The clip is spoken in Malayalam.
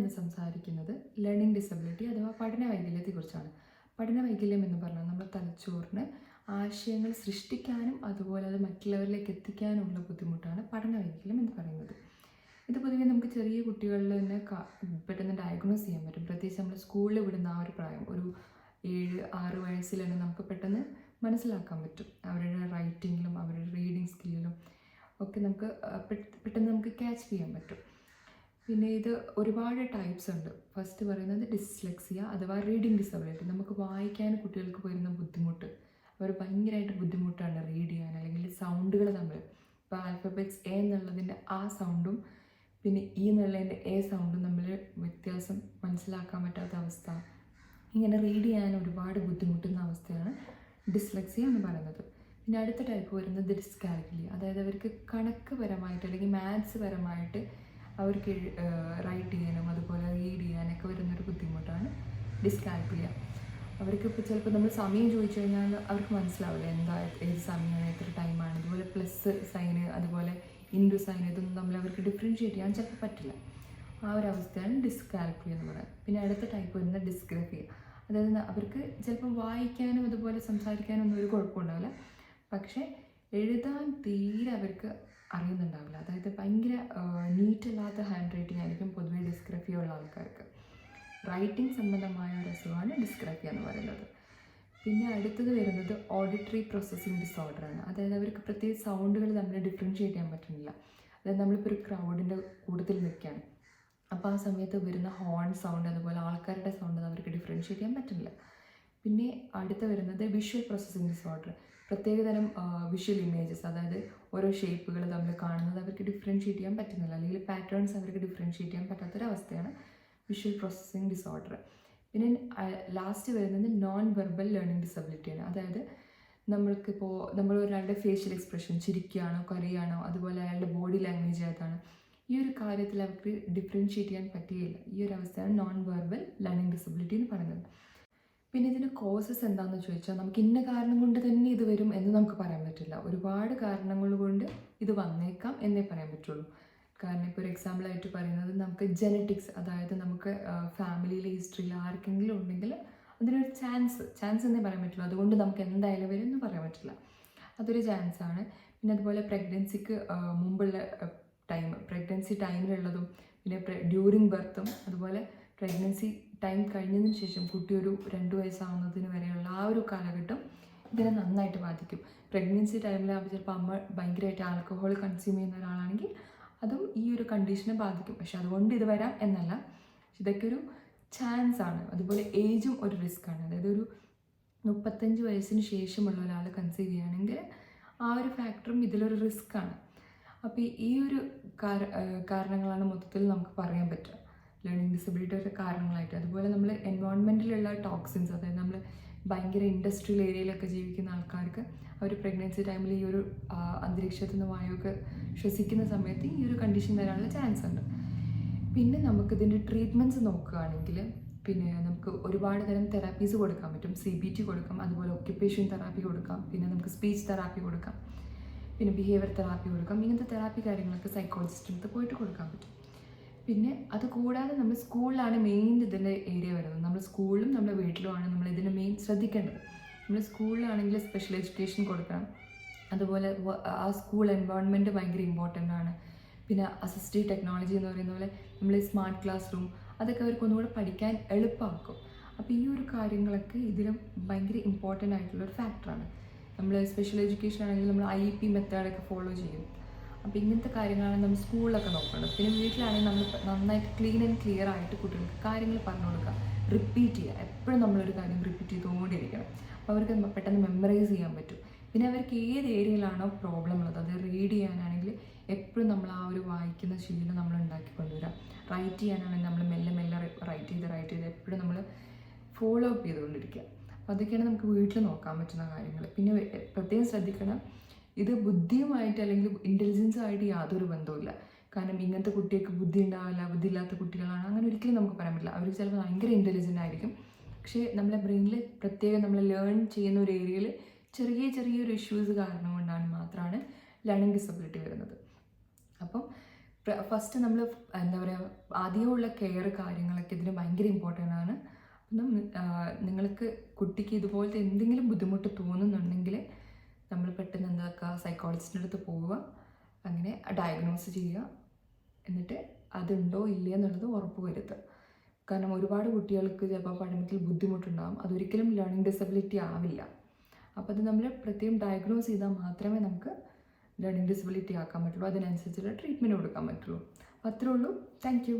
ഇന്ന് സംസാരിക്കുന്നത് ലേണിംഗ് ഡിസബിലിറ്റി അഥവാ പഠന വൈകല്യത്തെക്കുറിച്ചാണ്. പഠന വൈകല്യം എന്ന് പറഞ്ഞാൽ നമ്മുടെ തലച്ചോറിന് ആശയങ്ങൾ സൃഷ്ടിക്കാനും അതുപോലെ അത് മറ്റുള്ളവരിലേക്ക് എത്തിക്കാനുമുള്ള ബുദ്ധിമുട്ടാണ് പഠന വൈകല്യം എന്ന് പറയുന്നത്. ഇത് പൊതുവെ നമുക്ക് ചെറിയ കുട്ടികളിൽ തന്നെ പെട്ടെന്ന് ഡയഗ്നോസ് ചെയ്യാൻ പറ്റും. പ്രത്യേകിച്ച് നമ്മൾ സ്കൂളിൽ വിടുന്ന ആ ഒരു പ്രായം, ഒരു 7-6 വയസ്സിൽ തന്നെ നമുക്ക് പെട്ടെന്ന് മനസ്സിലാക്കാൻ പറ്റും. അവരുടെ റൈറ്റിങ്ങിലും അവരുടെ റീഡിങ് സ്കില്ലിലും ഒക്കെ നമുക്ക് പെട്ടെന്ന് നമുക്ക് ക്യാച്ച് ചെയ്യാൻ പറ്റും. പിന്നെ ഇത് ഒരുപാട് ടൈപ്സ് ഉണ്ട്. ഫസ്റ്റ് പറയുന്നത് ഡിസ്ലെക്സിയ അഥവാ റീഡിങ് ഡിസബിലിറ്റി. നമുക്ക് വായിക്കാൻ കുട്ടികൾക്ക് വരുന്ന ബുദ്ധിമുട്ട്, അവർ ഭയങ്കരമായിട്ട് ബുദ്ധിമുട്ടാണ് റീഡ് ചെയ്യാൻ, അല്ലെങ്കിൽ സൗണ്ടുകൾ തമ്മിൽ ഇപ്പോൾ ആൽഫബറ്റ്സ് എ എന്നുള്ളതിൻ്റെ ആ സൗണ്ടും പിന്നെ ഇ എന്നുള്ളതിൻ്റെ എ സൗണ്ടും തമ്മിൽ വ്യത്യാസം മനസ്സിലാക്കാൻ പറ്റാത്ത അവസ്ഥ, ഇങ്ങനെ റീഡ് ചെയ്യാൻ ഒരുപാട് ബുദ്ധിമുട്ടുന്ന അവസ്ഥയാണ് ഡിസ്ലെക്സിയ എന്ന് പറയുന്നത്. പിന്നെ അടുത്ത ടൈപ്പ് വരുന്നത് ഡിസ്കാൽക്കുലിയ, അതായത് അവർക്ക് കണക്ക് പരമായിട്ട് അല്ലെങ്കിൽ മാത്സ് പരമായിട്ട് അവർക്ക് റൈറ്റ് ചെയ്യാനും അതുപോലെ റീഡ് ചെയ്യാനൊക്കെ വരുന്നൊരു ബുദ്ധിമുട്ടാണ് ഡിസ്കാൽക്കുലിയ. അവർക്ക് ഇപ്പോൾ ചിലപ്പോൾ നമ്മൾ സമയം ചോദിച്ചു കഴിഞ്ഞാൽ അവർക്ക് മനസ്സിലാവില്ല എന്താ ഏത് സമയമാണ് എത്ര ടൈമാണ്. അതുപോലെ പ്ലസ് സൈന് അതുപോലെ ഇൻറ്റു സൈന് ഇതൊന്നും തമ്മിൽ അവർക്ക് ഡിഫറൻഷ്യേറ്റ് ചെയ്യാൻ ചിലപ്പോൾ പറ്റില്ല. ആ ഒരു അവസ്ഥയാണ് ഡിസ്കാൽക്കുലിയ എന്ന് പറയുന്നത്. പിന്നെ അടുത്ത ടൈപ്പ് വരുന്നത് ഡിസ്ഗ്രഫിയ, അതായത് അവർക്ക് ചിലപ്പോൾ വായിക്കാനും അതുപോലെ സംസാരിക്കാനും ഒന്നും ഒരു കുഴപ്പമുണ്ടാവില്ല, പക്ഷേ എഴുതാൻ തീരെ അവർക്ക് അറിയുന്നുണ്ടാവില്ല. അതായത് ഭയങ്കര നീറ്റല്ലാത്ത ഹാൻഡ് റൈറ്റിംഗ് ആയിരിക്കും പൊതുവേ ഡിസ്ഗ്രഫിയ ഉള്ള ആൾക്കാർക്ക്. റൈറ്റിംഗ് സംബന്ധമായ ഒരു അസുഖമാണ് ഡിസ്ഗ്രഫിയ എന്ന് പറയുന്നത്. പിന്നെ അടുത്തത് വരുന്നത് ഓഡിറ്ററി പ്രോസസ്സിംഗ് ഡിസോർഡറാണ്. അതായത് അവർക്ക് പ്രത്യേക സൗണ്ടുകൾ തമ്മിൽ ഡിഫറൻഷ്യേറ്റ് ചെയ്യാൻ പറ്റുന്നില്ല. അതായത് നമ്മളിപ്പോൾ ഒരു ക്രൗഡിൻ്റെ കൂട്ടത്തിൽ നിൽക്കുകയാണ്, അപ്പോൾ ആ സമയത്ത് വരുന്ന ഹോൺ സൗണ്ട് അതുപോലെ ആൾക്കാരുടെ സൗണ്ട് അവർക്ക് ഡിഫറൻഷ്യേറ്റ് ചെയ്യാൻ പറ്റുന്നില്ല. പിന്നെ അടുത്ത വരുന്നത് വിഷ്വൽ പ്രോസസ്സിംഗ് ഡിസോർഡർ. പ്രത്യേകതരം വിഷ്വൽ ഇമേജസ്, അതായത് ഓരോ ഷേപ്പുകൾ തമ്മിൽ കാണുന്നത് അവർക്ക് ഡിഫറൻഷ്യേറ്റ് ചെയ്യാൻ പറ്റുന്നില്ല, അല്ലെങ്കിൽ പാറ്റേൺസ് അവർക്ക് ഡിഫറൻഷ്യേറ്റ് ചെയ്യാൻ പറ്റാത്തൊരവസ്ഥയാണ് വിഷ്വൽ പ്രോസസ്സിംഗ് ഡിസോർഡർ. പിന്നെ ലാസ്റ്റ് വരുന്നത് നോൺ വെർബൽ ലേണിംഗ് ഡിസബിലിറ്റിയാണ്. അതായത് നമ്മൾക്കിപ്പോൾ നമ്മൾ ഒരാളുടെ ഫേഷ്യൽ എക്സ്പ്രഷൻ, ചിരിക്കുകയാണോ കരയാണോ അതുപോലെ അയാളുടെ ബോഡി ലാംഗ്വേജ് ഏതാണ്, ഈ ഒരു കാര്യത്തിൽ അവർക്ക് ഡിഫറൻഷ്യേറ്റ് ചെയ്യാൻ പറ്റുകയില്ല. ഈ ഒരു അവസ്ഥയാണ് നോൺ വെർബൽ ലേണിംഗ് ഡിസബിലിറ്റി എന്ന് പറയുന്നത്. പിന്നെ ഇതിന് കോസസ് എന്താണെന്ന് ചോദിച്ചാൽ നമുക്ക് ഇന്ന കാരണം കൊണ്ട് തന്നെ ഇത് വരും എന്ന് നമുക്ക് പറയാൻ പറ്റില്ല. ഒരുപാട് കാരണങ്ങൾ കൊണ്ട് ഇത് വന്നേക്കാം എന്നേ പറയാൻ പറ്റുള്ളൂ. കാരണം ഇപ്പോൾ ഒരു എക്സാമ്പിളായിട്ട് പറയുന്നത് നമുക്ക് ജെനറ്റിക്സ്, അതായത് നമുക്ക് ഫാമിലിയിലെ ഹിസ്റ്ററിയിൽ ആർക്കെങ്കിലും ഉണ്ടെങ്കിൽ അതിനൊരു ചാൻസ് എന്നേ പറയാൻ പറ്റുള്ളൂ. അതുകൊണ്ട് നമുക്ക് എന്തായാലും വരും എന്ന് പറയാൻ പറ്റില്ല, അതൊരു ചാൻസാണ്. പിന്നെ അതുപോലെ പ്രഗ്നൻസിക്ക് മുമ്പുള്ള ടൈം, പ്രഗ്നൻസി ടൈമിലുള്ളതും പിന്നെ ഡ്യൂറിങ് ബർത്തും അതുപോലെ പ്രഗ്നൻസി ടൈം കഴിഞ്ഞതിന് ശേഷം കുട്ടി ഒരു 2 വയസ്സാവുന്നതിന് വരെയുള്ള ആ ഒരു കാലഘട്ടം ഇതിനെ നന്നായിട്ട് ബാധിക്കും. പ്രഗ്നൻസി ടൈമിൽ ചിലപ്പോൾ അമ്മ ഭയങ്കരമായിട്ട് ആൽക്കഹോൾ കൺസ്യൂം ചെയ്യുന്ന ഒരാളാണെങ്കിൽ അതും ഈ ഒരു കണ്ടീഷനെ ബാധിക്കും. പക്ഷെ അതുകൊണ്ട് ഇത് വരാം എന്നല്ല, ഇതൊക്കെ ഒരു ചാൻസ് ആണ്. അതുപോലെ ഏജും ഒരു റിസ്ക് ആണ്. അതായത് ഒരു 35 വയസ്സിന് ശേഷമുള്ള ഒരാൾ കൺസീവ് ചെയ്യുകയാണെങ്കിൽ ആ ഒരു ഫാക്ടറും ഇതിലൊരു റിസ്ക് ആണ്. അപ്പോൾ ഈ ഒരു കാരണങ്ങളാണ് മൊത്തത്തിൽ നമുക്ക് പറയാൻ പറ്റുക ലേണിംഗ് ഡിസബിലിറ്റിയുടെ കാരണങ്ങളായിട്ട്. അതുപോലെ നമ്മൾ എൻവയോൺമെൻറ്റിലുള്ള ടോക്സിൻസ്, അതായത് നമ്മൾ ഭയങ്കര ഇൻഡസ്ട്രിയൽ ഏരിയയിലൊക്കെ ജീവിക്കുന്ന ആൾക്കാർക്ക് അവർ പ്രഗ്നൻസി ടൈമിൽ ഈ ഒരു അന്തരീക്ഷത്തിൽ നിന്ന് വായുവൊക്കെ ശ്വസിക്കുന്ന സമയത്ത് ഈ ഒരു കണ്ടീഷൻ വരാനുള്ള ചാൻസ് ഉണ്ട്. പിന്നെ നമുക്കിതിൻ്റെ ട്രീറ്റ്മെൻറ്റ്സ് നോക്കുകയാണെങ്കിൽ പിന്നെ നമുക്ക് ഒരുപാട് തരം തെറാപ്പീസ് കൊടുക്കാൻ പറ്റും. CBT കൊടുക്കാം, അതുപോലെ ഒക്യുപ്പേഷൻ തെറാപ്പി കൊടുക്കാം, പിന്നെ നമുക്ക് സ്പീച്ച് തെറാപ്പി കൊടുക്കാം, പിന്നെ ബിഹേവിയർ തെറാപ്പി കൊടുക്കാം. ഇങ്ങനത്തെ തെറാപ്പി കാര്യങ്ങളൊക്കെ സൈക്കോളജിസ്റ്റിൻ്റെ അടുത്ത് പോയിട്ട് കൊടുക്കാൻ പറ്റും. പിന്നെ അത് കൂടാതെ നമ്മൾ സ്കൂളിലാണ് മെയിൻ ഇതിൻ്റെ ഏരിയ വരുന്നത്. നമ്മൾ സ്കൂളിലും നമ്മുടെ വീട്ടിലുമാണ് നമ്മൾ ഇതിന് മെയിൻ ശ്രദ്ധിക്കേണ്ടത്. നമ്മൾ സ്കൂളിലാണെങ്കിൽ സ്പെഷ്യൽ എഡ്യൂക്കേഷൻ കൊടുക്കണം, അതുപോലെ ആ സ്കൂൾ എൻവയോൺമെൻറ്റ് ഭയങ്കര ഇമ്പോർട്ടൻ്റ് ആണ്. പിന്നെ അസിസ്റ്റീവ് ടെക്നോളജി എന്ന് പറയുന്ന പോലെ നമ്മൾ സ്മാർട്ട് ക്ലാസ് റൂം അതൊക്കെ അവർക്ക് ഒന്നുകൂടെ പഠിക്കാൻ എളുപ്പമാക്കും. അപ്പോൾ ഈ ഒരു കാര്യങ്ങളൊക്കെ ഇതിലും ഭയങ്കര ഇമ്പോർട്ടൻ്റ് ആയിട്ടുള്ളൊരു ഫാക്ടറാണ്. നമ്മൾ സ്പെഷ്യൽ എഡ്യൂക്കേഷൻ ആണെങ്കിൽ നമ്മൾ IEP മെത്തേഡൊക്കെ ഫോളോ ചെയ്യും. അപ്പോൾ ഇങ്ങനത്തെ കാര്യങ്ങളാണ് നമ്മൾ സ്കൂളിലൊക്കെ നോക്കേണ്ടത്. പിന്നെ വീട്ടിലാണെങ്കിൽ നമ്മൾ നന്നായിട്ട് ക്ലീൻ ആൻഡ് ക്ലിയർ ആയിട്ട് കുട്ടികൾക്ക് കാര്യങ്ങൾ പറഞ്ഞു കൊടുക്കുക, റിപ്പീറ്റ് ചെയ്യുക. എപ്പോഴും നമ്മളൊരു കാര്യം റിപ്പീറ്റ് ചെയ്തുകൊണ്ടിരിക്കണം. അപ്പോൾ അവർക്ക് പെട്ടെന്ന് മെമ്മറൈസ് ചെയ്യാൻ പറ്റും. പിന്നെ അവർക്ക് ഏത് ഏരിയയിലാണോ പ്രോബ്ലം ഉള്ളത്, അത് റീഡ് ചെയ്യാനാണെങ്കിൽ എപ്പോഴും നമ്മൾ ആ ഒരു വായിക്കുന്ന ശീലം നമ്മൾ ഉണ്ടാക്കി കൊണ്ടുവരാം. റൈറ്റ് ചെയ്യാനാണെങ്കിൽ നമ്മൾ മെല്ലെ മെല്ലെ റൈറ്റ് ചെയ്ത് എപ്പോഴും നമ്മൾ ഫോളോ അപ്പ് ചെയ്തുകൊണ്ടിരിക്കുക. അപ്പോൾ അതൊക്കെയാണ് നമുക്ക് വീട്ടിൽ നോക്കാൻ പറ്റുന്ന കാര്യങ്ങൾ. പിന്നെ പ്രത്യേകം ശ്രദ്ധിക്കണം, ഇത് ബുദ്ധിയുമായിട്ട് അല്ലെങ്കിൽ ഇൻ്റലിജൻസുമായിട്ട് യാതൊരു ബന്ധവുമില്ല. കാരണം ഇങ്ങനത്തെ കുട്ടികൾക്ക് ബുദ്ധി ഉണ്ടാവില്ല, ബുദ്ധിയില്ലാത്ത കുട്ടികളാണ് അങ്ങനെ ഒരിക്കലും നമുക്ക് പറയാൻ പറ്റില്ല. അവർ ചിലപ്പോൾ ഭയങ്കര ഇൻ്റലിജൻ്റ് ആയിരിക്കും, പക്ഷേ നമ്മളെ ബ്രെയിനിൽ പ്രത്യേകം നമ്മൾ ലേൺ ചെയ്യുന്ന ഒരു ഏരിയയിൽ ചെറിയൊരു ഇഷ്യൂസ് കാരണം കൊണ്ടാണ് മാത്രമാണ് ലേണിംഗ് ഡിസബിലിറ്റി വരുന്നത്. അപ്പം ഫസ്റ്റ് നമ്മൾ എന്താ പറയുക, ആദ്യമുള്ള കെയർ കാര്യങ്ങളൊക്കെ ഇതിന് ഭയങ്കര ഇമ്പോർട്ടൻ്റ് ആണ്. അപ്പം നിങ്ങൾക്ക് കുട്ടിക്ക് ഇതുപോലത്തെ എന്തെങ്കിലും ബുദ്ധിമുട്ട് തോന്നുന്നുണ്ടെങ്കിൽ നമ്മൾ പെട്ടെന്ന് എന്താക്കുക, സൈക്കോളജിസ്റ്റിൻ്റെ അടുത്ത് പോവുക, അങ്ങനെ ഡയഗ്നോസ് ചെയ്യുക, എന്നിട്ട് അതുണ്ടോ ഇല്ല എന്നുള്ളത് ഉറപ്പ് വരുത്തുക. കാരണം ഒരുപാട് കുട്ടികൾക്ക് ചിലപ്പോൾ പഠനത്തിൽ ബുദ്ധിമുട്ടുണ്ടാകും, അതൊരിക്കലും ലേണിംഗ് ഡിസബിലിറ്റി ആവില്ല. അപ്പോൾ അത് നമ്മൾ പ്രത്യേകം ഡയഗ്നോസ് ചെയ്താൽ മാത്രമേ നമുക്ക് ലേണിംഗ് ഡിസബിലിറ്റി ആക്കാൻ പറ്റുള്ളൂ, അതിനനുസരിച്ചുള്ള ട്രീറ്റ്മെൻറ്റ് കൊടുക്കാൻ പറ്റുള്ളൂ. അപ്പോൾ അത്രേ ഉള്ളൂ. Thank you.